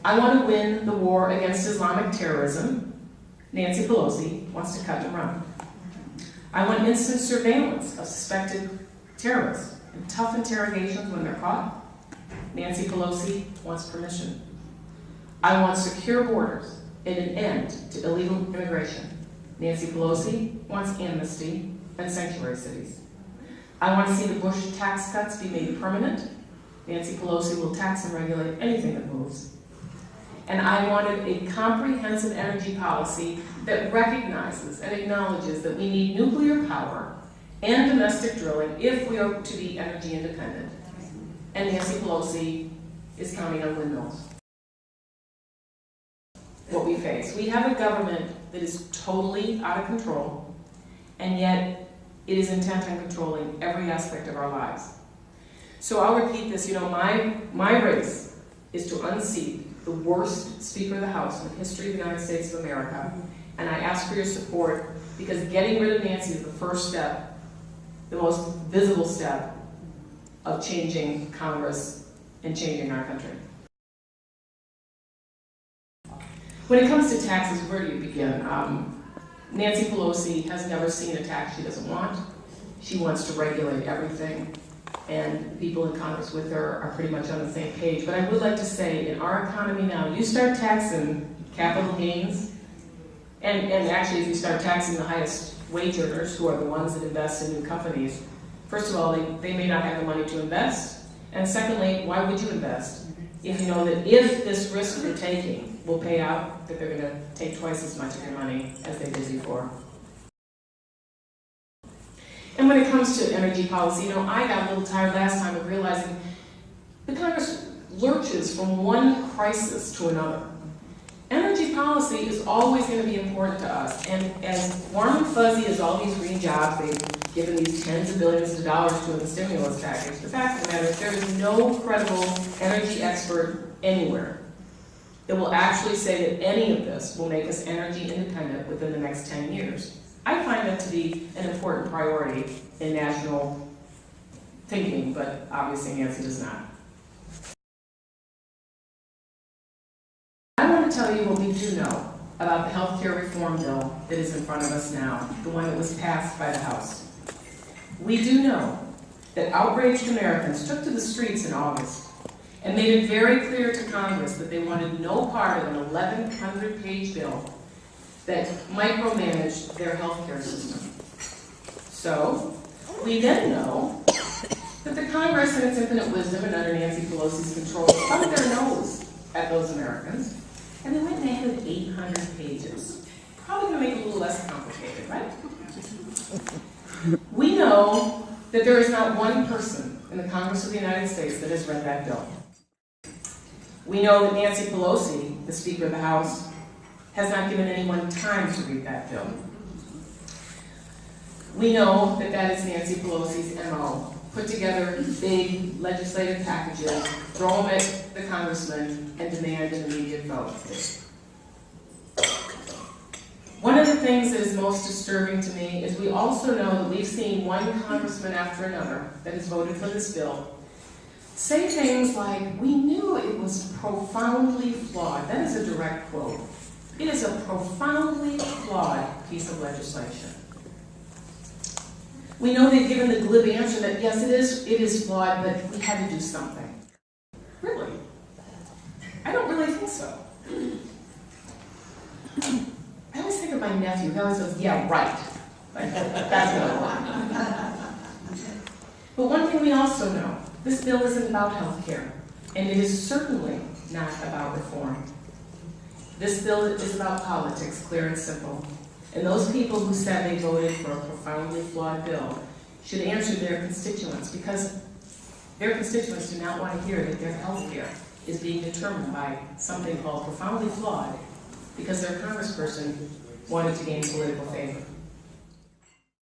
I want to win the war against Islamic terrorism. Nancy Pelosi wants to cut and run. I want instant surveillance of suspected terrorists and tough interrogations when they're caught. Nancy Pelosi wants permission. I want secure borders and an end to illegal immigration. Nancy Pelosi wants amnesty and sanctuary cities. I want to see the Bush tax cuts be made permanent. Nancy Pelosi will tax and regulate anything that moves. And I wanted a comprehensive energy policy that recognizes and acknowledges that we need nuclear power and domestic drilling if we are to be energy independent. And Nancy Pelosi is counting on windmills. What we face. We have a government that is totally out of control, and yet it is intent on controlling every aspect of our lives. So I'll repeat this, my race is to unseat the worst Speaker of the House in the history of the United States of America, and I ask for your support because getting rid of Nancy is the first step, the most visible step of changing Congress and changing our country. When it comes to taxes, where do you begin? Nancy Pelosi has never seen a tax she doesn't want. She wants to regulate everything, and the people in Congress with her are pretty much on the same page. But I would like to say, in our economy now, you start taxing capital gains, and actually if you start taxing the highest wage earners, who are the ones that invest in new companies, first of all, they may not have the money to invest, and secondly, why would you invest if you know that if this risk you're taking will pay out, that they're going to take twice as much of your money as they did before. And when it comes to energy policy, I got a little tired last time of realizing the Congress lurches from one crisis to another. Energy policy is always going to be important to us, and as warm and fuzzy as all these green jobs they've given these tens of billions of dollars to in the stimulus package, the fact of the matter is there is no credible energy expert anywhere that will actually say that any of this will make us energy independent within the next 10 years. I find that to be an important priority in national thinking, but obviously Nancy does not. I want to tell you what we do know about the health care reform bill that is in front of us now, the one that was passed by the House. We do know that outraged Americans took to the streets in August and made it very clear to Congress that they wanted no part of an 1,100-page bill that micromanaged their health care system. So, we then know that the Congress, in its infinite wisdom and under Nancy Pelosi's control, thumbed their nose at those Americans, and they went and added 800 pages. Probably going to make it a little less complicated, right? We know that there is not one person in the Congress of the United States that has read that bill. We know that Nancy Pelosi, the Speaker of the House, has not given anyone time to read that bill. We know that that is Nancy Pelosi's MO. Put together big legislative packages, throw them at the congressman, and demand an immediate vote. One of the things that is most disturbing to me is we also know that we've seen one congressman after another that has voted for this bill say things like, "We knew it was profoundly flawed." That is a direct quote. It is a profoundly flawed piece of legislation. We know they've given the glib answer that yes, it is flawed, but we had to do something. Really? I don't really think so. I always think of my nephew. He always goes, "Yeah, right." Like, that's another one. But one thing we also know, this bill isn't about health care, and it is certainly not about reform. This bill is about politics, clear and simple. And those people who said they voted for a profoundly flawed bill should answer their constituents, because their constituents do not want to hear that their health care is being determined by something called profoundly flawed because their congressperson wanted to gain political favor.